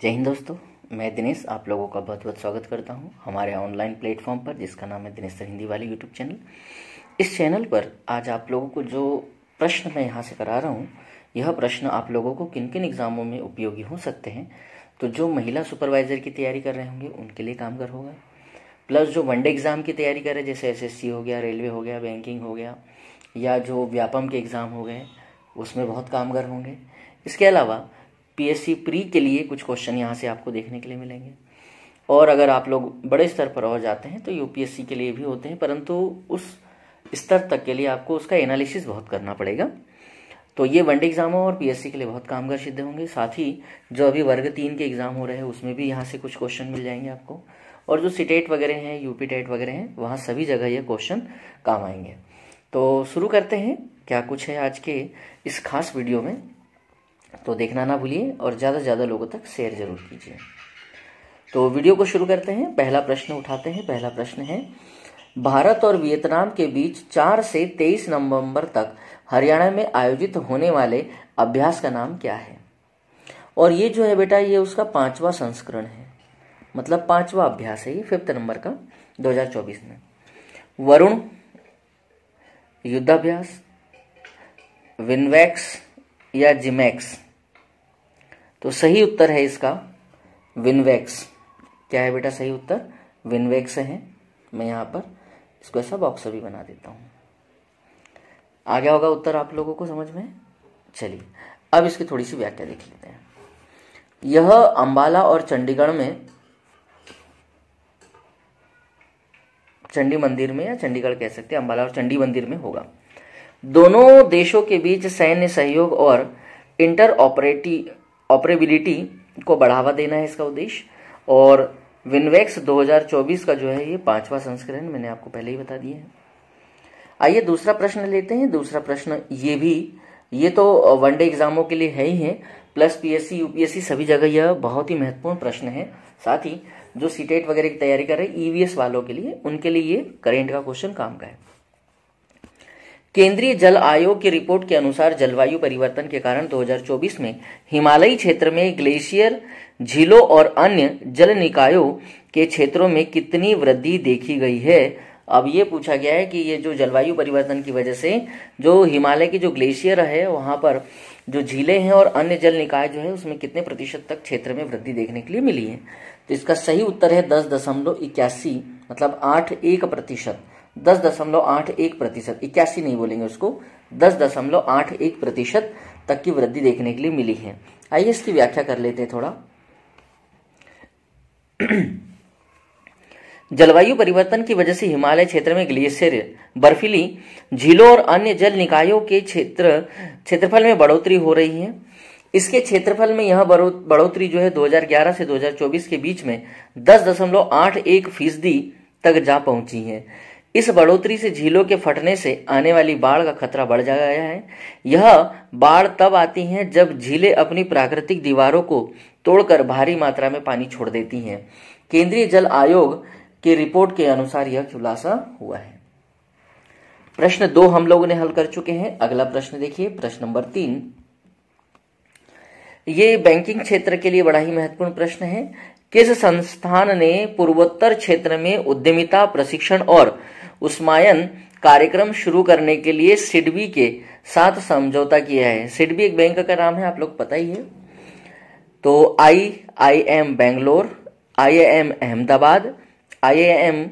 जय हिंद दोस्तों, मैं दिनेश आप लोगों का बहुत बहुत स्वागत करता हूं हमारे ऑनलाइन प्लेटफॉर्म पर जिसका नाम है दिनेश सर हिंदी वाली यूट्यूब चैनल। इस चैनल पर आज आप लोगों को जो प्रश्न मैं यहाँ से करा रहा हूँ, यह प्रश्न आप लोगों को किन किन एग्जामों में उपयोगी हो सकते हैं। तो जो महिला सुपरवाइजर की तैयारी कर रहे होंगे उनके लिए कामगार होगा, प्लस जो वनडे एग्ज़ाम की तैयारी कर रहे हैं जैसे SSC हो गया, रेलवे हो गया, बैंकिंग हो गया, या जो व्यापम के एग्ज़ाम हो गए उसमें बहुत कामगार होंगे। इसके अलावा PSC प्री के लिए कुछ क्वेश्चन यहाँ से आपको देखने के लिए मिलेंगे। और अगर आप लोग बड़े स्तर पर और जाते हैं तो UPSC के लिए भी होते हैं, परंतु उस स्तर तक के लिए आपको उसका एनालिसिस बहुत करना पड़ेगा। तो ये वनडे एग्जामों और PSC के लिए बहुत कामगार सिद्ध होंगे। साथ ही जो अभी वर्ग 3 के एग्ज़ाम हो रहे हैं उसमें भी यहाँ से कुछ क्वेश्चन मिल जाएंगे आपको, और जो CTET वगैरह हैं, UP TET वगैरह हैं, वहाँ सभी जगह ये क्वेश्चन काम आएंगे। तो शुरू करते हैं क्या कुछ है आज के इस खास वीडियो में। तो देखना ना भूलिए और ज़्यादा से ज़्यादा लोगों तक शेयर जरूर कीजिए। तो वीडियो को शुरू करते हैं। पहला प्रश्न उठाते हैं। पहला प्रश्न है, भारत और वियतनाम के बीच 4 से 23 नवंबर तक हरियाणा में आयोजित होने वाले अभ्यास का नाम क्या है। और ये जो है बेटा, ये उसका 5वां संस्करण है, मतलब 5वां अभ्यास है, ये 5th नंबर का 2024 में। वरुण, युद्धाभ्यास, विनवैक्स या जिमैक्स। तो सही उत्तर है इसका विनवैक्स। क्या है बेटा सही उत्तर? विनवैक्स है। मैं यहाँ पर इसको ऐसा बॉक्स भी बना देता हूँ। आ गया होगा उत्तर आप लोगों को समझ में। चलिए अब इसकी थोड़ी सी व्याख्या देख लेते हैं। यह अंबाला और चंडीगढ़ में, चंडी मंदिर में, या चंडीगढ़ कह सकते हैं, अंबाला और चंडी मंदिर में होगा। दोनों देशों के बीच सैन्य सहयोग और इंटर ऑपरेबिलिटी को बढ़ावा देना है इसका उद्देश्य। और विनवैक्स 2024 का जो है ये 5वां संस्करण, मैंने आपको पहले ही बता दिया है। आइए दूसरा प्रश्न लेते हैं। दूसरा प्रश्न ये तो वनडे एग्जामों के लिए है ही है, प्लस PSC UPSC सभी जगह यह बहुत ही महत्वपूर्ण प्रश्न है। साथ ही जो CTET वगैरह की तैयारी कर रहे हैं EVS वालों के लिए, उनके लिए ये करेंट का क्वेश्चन काम का है। केंद्रीय जल आयोग की रिपोर्ट के अनुसार जलवायु परिवर्तन के कारण 2024 में हिमालयी क्षेत्र में ग्लेशियर, झीलों और अन्य जल निकायों के क्षेत्रों में कितनी वृद्धि देखी गई है। अब ये पूछा गया है कि ये जो जलवायु परिवर्तन की वजह से जो हिमालय की जो ग्लेशियर है वहां पर जो झीलें हैं और अन्य जल निकाय जो है उसमें कितने प्रतिशत तक क्षेत्र में वृद्धि देखने के लिए मिली है। तो इसका सही उत्तर है 10.81, मतलब 81%। 10.81%, 81 नहीं बोलेंगे उसको, 10.81% तक की वृद्धि देखने के लिए मिली है। आइए इसकी व्याख्या कर लेते हैं थोड़ा। जलवायु परिवर्तन की वजह से हिमालय क्षेत्र में ग्लेशियर, बर्फीली झीलों और अन्य जल निकायों के क्षेत्रफल में बढ़ोतरी हो रही है। इसके क्षेत्रफल में यह बढ़ोतरी जो है 2011 से 2024 के बीच में 10.81% तक जा पहुंची है। इस बढ़ोतरी से झीलों के फटने से आने वाली बाढ़ का खतरा बढ़ गया है। यह बाढ़ तब आती है जब झीलें अपनी प्राकृतिक दीवारों को तोड़कर भारी मात्रा में पानी छोड़ देती हैं। केंद्रीय जल आयोग की रिपोर्ट के अनुसार यह खुलासा हुआ है। प्रश्न 2 हम लोगों ने हल कर चुके हैं। अगला प्रश्न देखिए, प्रश्न नंबर 3। ये बैंकिंग क्षेत्र के लिए बड़ा ही महत्वपूर्ण प्रश्न है। किस संस्थान ने पूर्वोत्तर क्षेत्र में उद्यमिता प्रशिक्षण और उस्मायन कार्यक्रम शुरू करने के लिए सिडबी के साथ समझौता किया है। सिडबी एक बैंक का नाम है, आप लोग पता ही है। तो IIM Bangalore, IIM Ahmedabad, IIM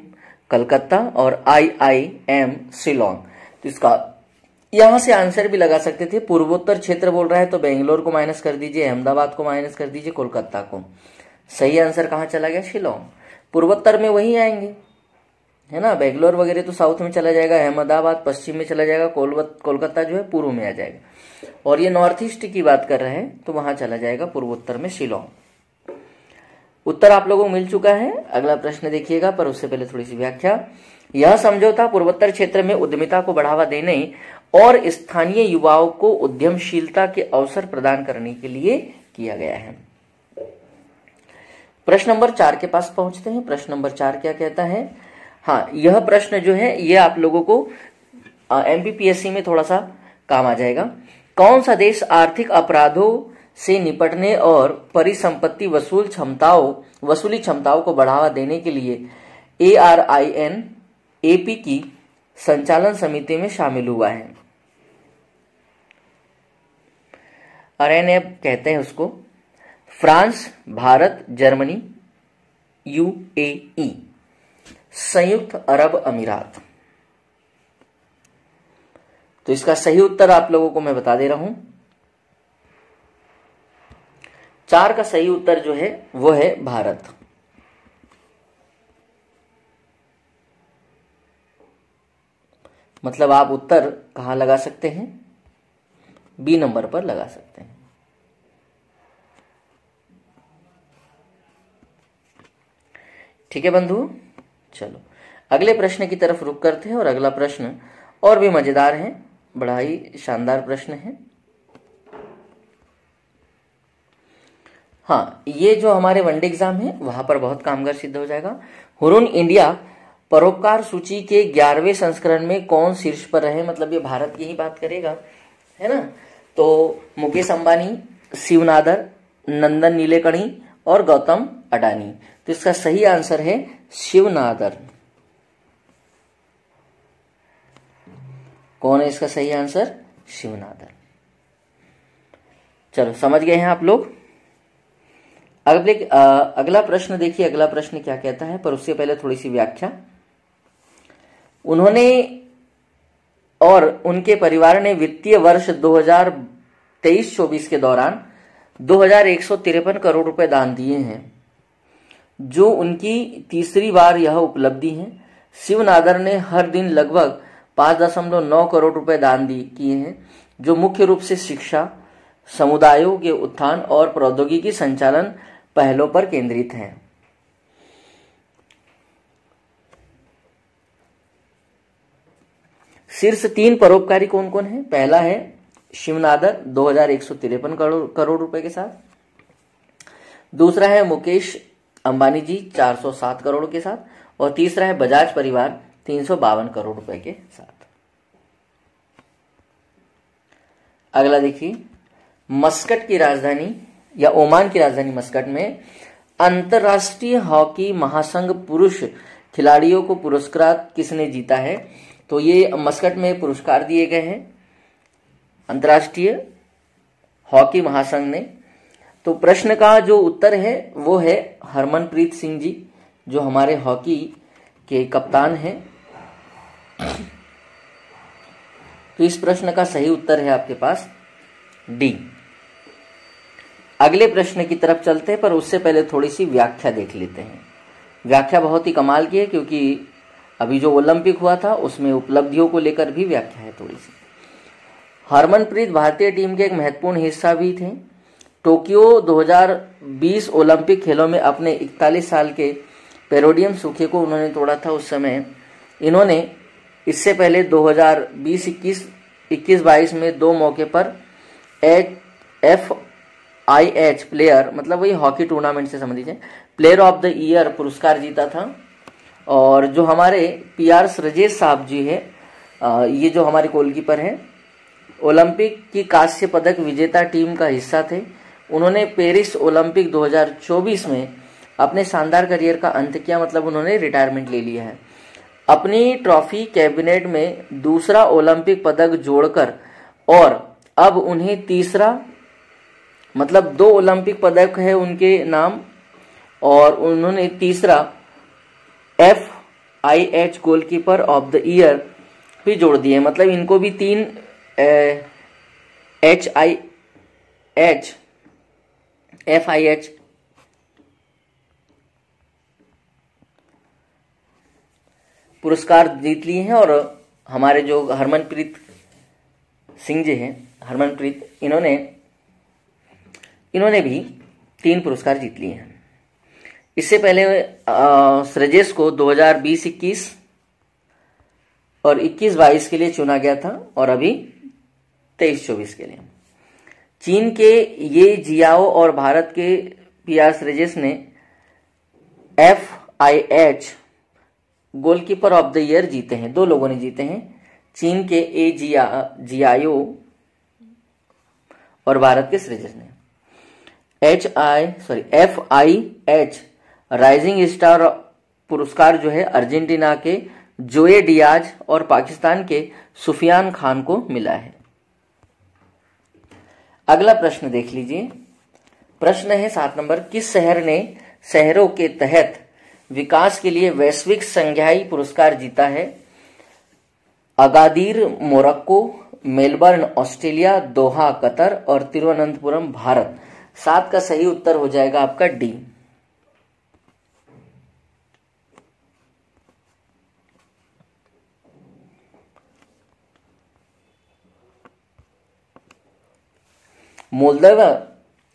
Calcutta और IIM शिलोंग। तो इसका यहां से आंसर भी लगा सकते थे। पूर्वोत्तर क्षेत्र बोल रहा है तो बेंगलोर को माइनस कर दीजिए, अहमदाबाद को माइनस कर दीजिए, कोलकाता को। सही आंसर कहाँ चला गया? शिलोंग। पूर्वोत्तर में वही आएंगे, है ना। बेंगलोर वगैरह तो साउथ में चला जाएगा, अहमदाबाद पश्चिम में चला जाएगा, कोलकाता जो है पूर्व में आ जाएगा। और ये नॉर्थ ईस्ट की बात कर रहे हैं तो वहां चला जाएगा पूर्वोत्तर में शिलोंग। उत्तर आप लोगों को मिल चुका है। अगला प्रश्न देखिएगा, पर उससे पहले थोड़ी सी व्याख्या। यह समझौता पूर्वोत्तर क्षेत्र में उद्यमिता को बढ़ावा देने और स्थानीय युवाओं को उद्यमशीलता के अवसर प्रदान करने के लिए किया गया है। प्रश्न नंबर 4 के पास पहुंचते हैं। प्रश्न नंबर 4 क्या कहता है? हाँ, यह प्रश्न जो है ये आप लोगों को MPPSC में थोड़ा सा काम आ जाएगा। कौन सा देश आर्थिक अपराधों से निपटने और परिसंपत्ति वसूली क्षमताओं को बढ़ावा देने के लिए ARIN-AP की संचालन समिति में शामिल हुआ है। RIN-AP कहते हैं उसको। फ्रांस, भारत, जर्मनी, UAE, संयुक्त अरब अमीरात। तो इसका सही उत्तर आप लोगों को मैं बता दे रहा हूं। 4 का सही उत्तर जो है वो है भारत। मतलब आप उत्तर कहां लगा सकते हैं? बी नंबर पर लगा सकते हैं। ठीक है बंधु, चलो अगले प्रश्न की तरफ रुख करते हैं। और अगला प्रश्न और भी मजेदार है, बड़ा ही शानदार प्रश्न है। हाँ, ये जो हमारे वनडे एग्जाम है वहां पर बहुत कामगार सिद्ध हो जाएगा। हुरून इंडिया परोपकार सूची के 11वें संस्करण में कौन शीर्ष पर रहे? मतलब ये भारत की ही बात करेगा, है ना। तो मुकेश अंबानी, शिव नादर, नंदन नीलेकणी और गौतम अडानी। तो इसका सही आंसर है शिव नादर। कौन है इसका सही आंसर? शिव नादर। चलो समझ गए हैं आप लोग। अगला प्रश्न देखिए, अगला प्रश्न क्या कहता है, पर उससे पहले थोड़ी सी व्याख्या। उन्होंने और उनके परिवार ने वित्तीय वर्ष 2023-24 के दौरान 2153 करोड़ रुपए दान दिए हैं, जो उनकी तीसरी बार यह उपलब्धि है। शिव नादर ने हर दिन लगभग 5.9 करोड़ रुपए दान किए हैं, जो मुख्य रूप से शिक्षा, समुदायों के उत्थान और प्रौद्योगिकी संचालन पहलों पर केंद्रित हैं। शीर्ष 3 परोपकारी कौन कौन है? पहला है शिव नादर 2153 करोड़ रुपए के साथ। दूसरा है मुकेश अंबानी जी 407 करोड़ के साथ। और तीसरा है बजाज परिवार 352 करोड़ रुपए के साथ। अगला देखिए, मस्कट की राजधानी या ओमान की राजधानी मस्कट में अंतरराष्ट्रीय हॉकी महासंघ पुरुष खिलाड़ियों को पुरस्कार किसने जीता है? तो ये मस्कट में पुरस्कार दिए गए हैं अंतरराष्ट्रीय हॉकी महासंघ ने। तो प्रश्न का जो उत्तर है वो है हरमनप्रीत सिंह जी, जो हमारे हॉकी के कप्तान हैं। तो इस प्रश्न का सही उत्तर है आपके पास डी। अगले प्रश्न की तरफ चलते हैं, पर उससे पहले थोड़ी सी व्याख्या देख लेते हैं। व्याख्या बहुत ही कमाल की है, क्योंकि अभी जो ओलंपिक हुआ था उसमें उपलब्धियों को लेकर भी व्याख्या है थोड़ी सी। हरमनप्रीत भारतीय टीम के एक महत्वपूर्ण हिस्सा भी थे। टोक्यो 2020 ओलंपिक खेलों में अपने 41 साल के पेरोडियम सूखे को उन्होंने तोड़ा था। उस समय इन्होंने इससे पहले 2020-21 में 2 मौके पर FIH प्लेयर, मतलब वही हॉकी टूर्नामेंट से समझ लीजिए, प्लेयर ऑफ द ईयर पुरस्कार जीता था। और जो हमारे PR श्रजेश साहब जी है, ये जो हमारे गोलकीपर हैं, ओलंपिक की कांस्य पदक विजेता टीम का हिस्सा थे। उन्होंने पेरिस ओलंपिक 2024 में अपने शानदार करियर का अंत किया, मतलब उन्होंने रिटायरमेंट ले लिया है। अपनी ट्रॉफी कैबिनेट में दूसरा ओलंपिक पदक जोड़कर, और अब उन्हें तीसरा, मतलब 2 ओलंपिक पदक है उनके नाम, और उन्होंने तीसरा FIH goalkeeper of the year भी जोड़ दिए। मतलब इनको भी 3 FIH पुरस्कार जीत लिए हैं। और हमारे जो हरमनप्रीत सिंह जी हैं, हरमनप्रीत, इन्होंने भी 3 पुरस्कार जीत लिए हैं। इससे पहले श्रजेश को 2020-21 और 21-22 के लिए चुना गया था, और अभी 23-24 के लिए। चीन के ये जियाओ और भारत के PR श्रजेश ने FIH goalkeeper of the year जीते हैं। 2 लोगों ने जीते हैं, चीन के जियाओ और भारत के श्रजेश ने। FIH राइजिंग स्टार पुरस्कार जो है अर्जेंटीना के जोए डियाज और पाकिस्तान के सुफियान खान को मिला है। अगला प्रश्न देख लीजिए। प्रश्न है 7 नंबर, किस शहर ने शहरों के तहत विकास के लिए वैश्विक संघाई पुरस्कार जीता है? Agadir Morocco, Melbourne Australia, Doha Qatar और तिरुवनंतपुरम भारत। 7 का सही उत्तर हो जाएगा आपका डी।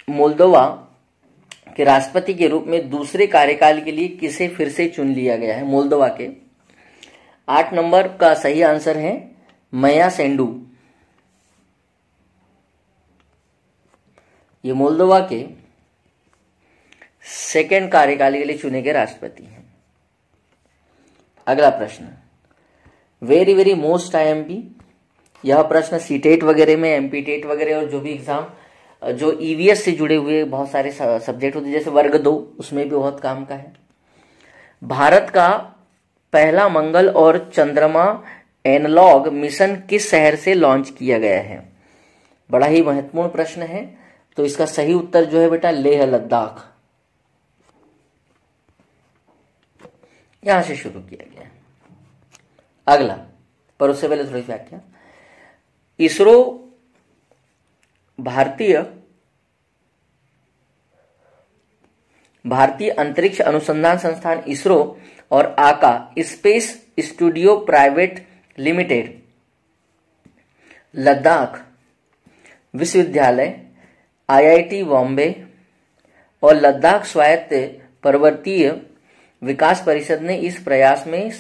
मोल्दोवा के राष्ट्रपति के रूप में दूसरे कार्यकाल के लिए किसे फिर से चुन लिया गया है? मोल्दोवा के 8 नंबर का सही आंसर है माया सेंडू। ये मोल्दोवा के सेकेंड कार्यकाल के लिए चुने गए राष्ट्रपति हैं। अगला प्रश्न, वेरी वेरी मोस्ट IMP। यह प्रश्न सीटेट वगैरह में, MP टेट वगैरह और जो भी एग्जाम जो EVS से जुड़े हुए बहुत सारे सब्जेक्ट होते हैं, जैसे वर्ग 2, उसमें भी बहुत काम का है। भारत का पहला मंगल और चंद्रमा एनालॉग मिशन किस शहर से लॉन्च किया गया है? बड़ा ही महत्वपूर्ण प्रश्न है। तो इसका सही उत्तर जो है बेटा लेह लद्दाख, यहां से शुरू किया गया। अगला, पर उससे पहले थोड़ी व्याख्या। इसरो भारतीय अंतरिक्ष अनुसंधान संस्थान इसरो और आका space studio private limited, Ladakh विश्वविद्यालय, IIT बॉम्बे और लद्दाख स्वायत्त पर्वतीय विकास परिषद ने इस प्रयास में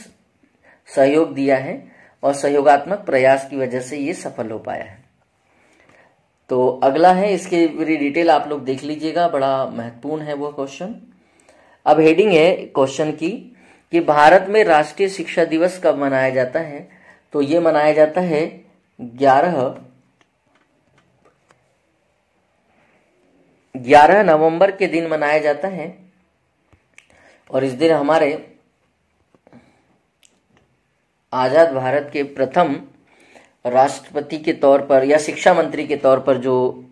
सहयोग दिया है और सहयोगात्मक प्रयास की वजह से ये सफल हो पाया है। तो अगला है, इसके पूरी डिटेल आप लोग देख लीजिएगा, बड़ा महत्वपूर्ण है वो क्वेश्चन। अब हेडिंग है क्वेश्चन की कि भारत में राष्ट्रीय शिक्षा दिवस कब मनाया जाता है? तो ये मनाया जाता है 11 नवंबर के दिन मनाया जाता है। और इस दिन हमारे आजाद भारत के प्रथम राष्ट्रपति के तौर पर या शिक्षा मंत्री के तौर पर जो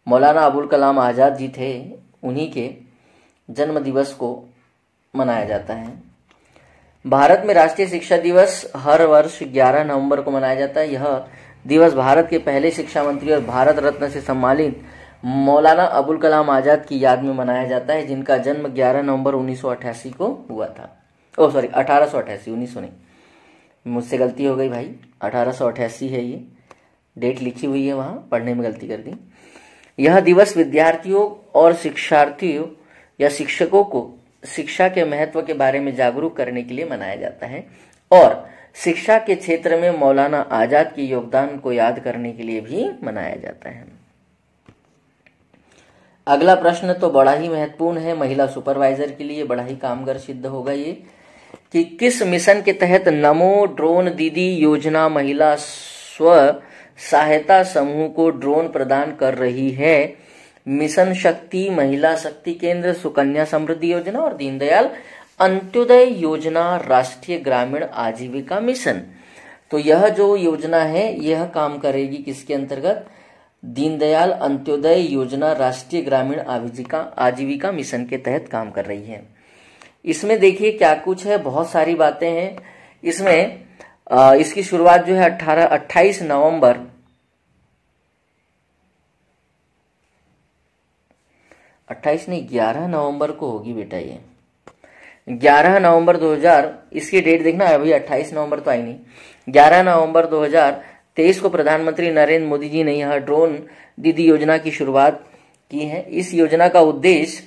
मौलाना अबुल कलाम आजाद जी थे, उन्हीं के जन्म दिवस को मनाया जाता है। भारत में राष्ट्रीय शिक्षा दिवस हर वर्ष 11 नवंबर को मनाया जाता है। यह दिवस भारत के पहले शिक्षा मंत्री और भारत रत्न से सम्मानित मौलाना अबुल कलाम आजाद की याद में मनाया जाता है, जिनका जन्म 11 नवंबर 1988 को हुआ था। 1888, 1900 नहीं, मुझसे गलती हो गई भाई, 1888 है ये डेट लिखी हुई है, वहां पढ़ने में गलती कर दी। यह दिवस विद्यार्थियों और शिक्षार्थियों या शिक्षकों को शिक्षा के महत्व के बारे में जागरूक करने के लिए मनाया जाता है और शिक्षा के क्षेत्र में मौलाना आजाद के योगदान को याद करने के लिए भी मनाया जाता है। अगला प्रश्न तो बड़ा ही महत्वपूर्ण है, महिला सुपरवाइजर के लिए बड़ा ही कामगार सिद्ध होगा ये, कि किस मिशन के तहत नमो ड्रोन दीदी योजना महिला स्व सहायता समूह को ड्रोन प्रदान कर रही है? मिशन शक्ति, महिला शक्ति केंद्र, सुकन्या समृद्धि योजना और दीनदयाल अंत्योदय योजना, राष्ट्रीय ग्रामीण आजीविका मिशन। तो यह जो योजना है यह काम करेगी किसके अंतर्गत? दीनदयाल अंत्योदय योजना राष्ट्रीय ग्रामीण आजीविका मिशन के तहत काम कर रही है। इसमें देखिए क्या कुछ है, बहुत सारी बातें हैं इसमें। इसकी शुरुआत जो है 28 नवंबर 11 नवंबर को होगी बेटा। ये 11 नवंबर 2000, इसकी डेट देखना, अभी 28 नवंबर तो आई नहीं। 11 नवंबर 2023 को प्रधानमंत्री नरेंद्र मोदी जी ने यह ड्रोन दीदी योजना की शुरुआत की है। इस योजना का उद्देश्य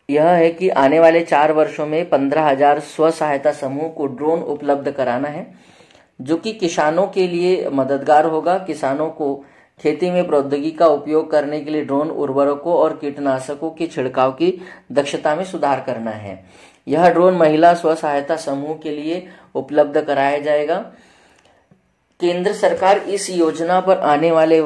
यह है कि आने वाले 4 वर्षों में 15,000 स्व सहायता समूह को ड्रोन उपलब्ध कराना है, जो कि किसानों के लिए मददगार होगा। किसानों को खेती में प्रौद्योगिकी का उपयोग करने के लिए ड्रोन उर्वरकों और कीटनाशकों के छिड़काव की दक्षता में सुधार करना है। यह ड्रोन महिला स्व सहायता समूह के लिए उपलब्ध कराया जाएगा। केंद्र सरकार इस योजना पर आने वाले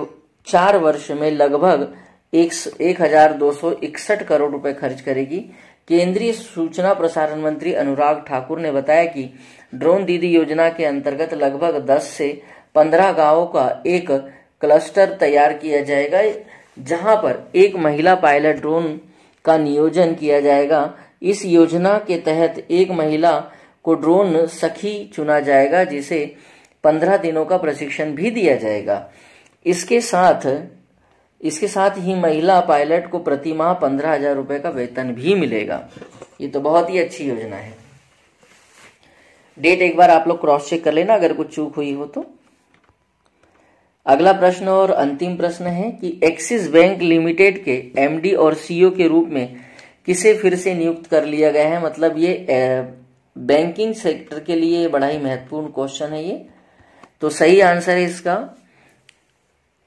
4 वर्ष में लगभग 1,261 करोड़ रुपए खर्च करेगी। केंद्रीय सूचना प्रसारण मंत्री अनुराग ठाकुर ने बताया कि ड्रोन दीदी योजना के अंतर्गत लगभग 10 से 15 गांवों का एक क्लस्टर तैयार किया जाएगा, जहां पर एक महिला पायलट ड्रोन का नियोजन किया जाएगा। इस योजना के तहत एक महिला को ड्रोन सखी चुना जाएगा, जिसे 15 दिनों का प्रशिक्षण भी दिया जाएगा। इसके साथ ही महिला पायलट को प्रति माह 15,000 रुपए का वेतन भी मिलेगा। ये तो बहुत ही अच्छी योजना है। डेट एक बार आप लोग क्रॉस चेक कर लेना अगर कुछ चूक हुई हो तो। अगला प्रश्न और अंतिम प्रश्न है कि एक्सिस बैंक लिमिटेड के एमडी और सीईओ के रूप में किसे फिर से नियुक्त कर लिया गया है। मतलब ये बैंकिंग सेक्टर के लिए बड़ा ही महत्वपूर्ण क्वेश्चन है ये। तो सही आंसर है इसका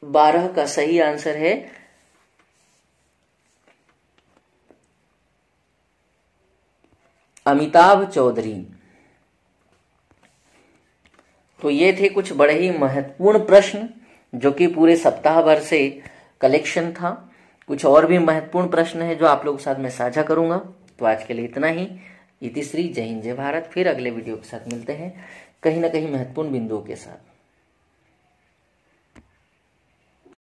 12 का सही आंसर है अमिताभ चौधरी। तो ये थे कुछ बड़े ही महत्वपूर्ण प्रश्न जो कि पूरे सप्ताह भर से कलेक्शन था। कुछ और भी महत्वपूर्ण प्रश्न है जो आप लोगों के साथ मैं साझा करूंगा। तो आज के लिए इतना ही। इतिश्री, जय हिंद, जय भारत। फिर अगले वीडियो के साथ मिलते हैं कहीं ना कहीं महत्वपूर्ण बिंदुओं के साथ।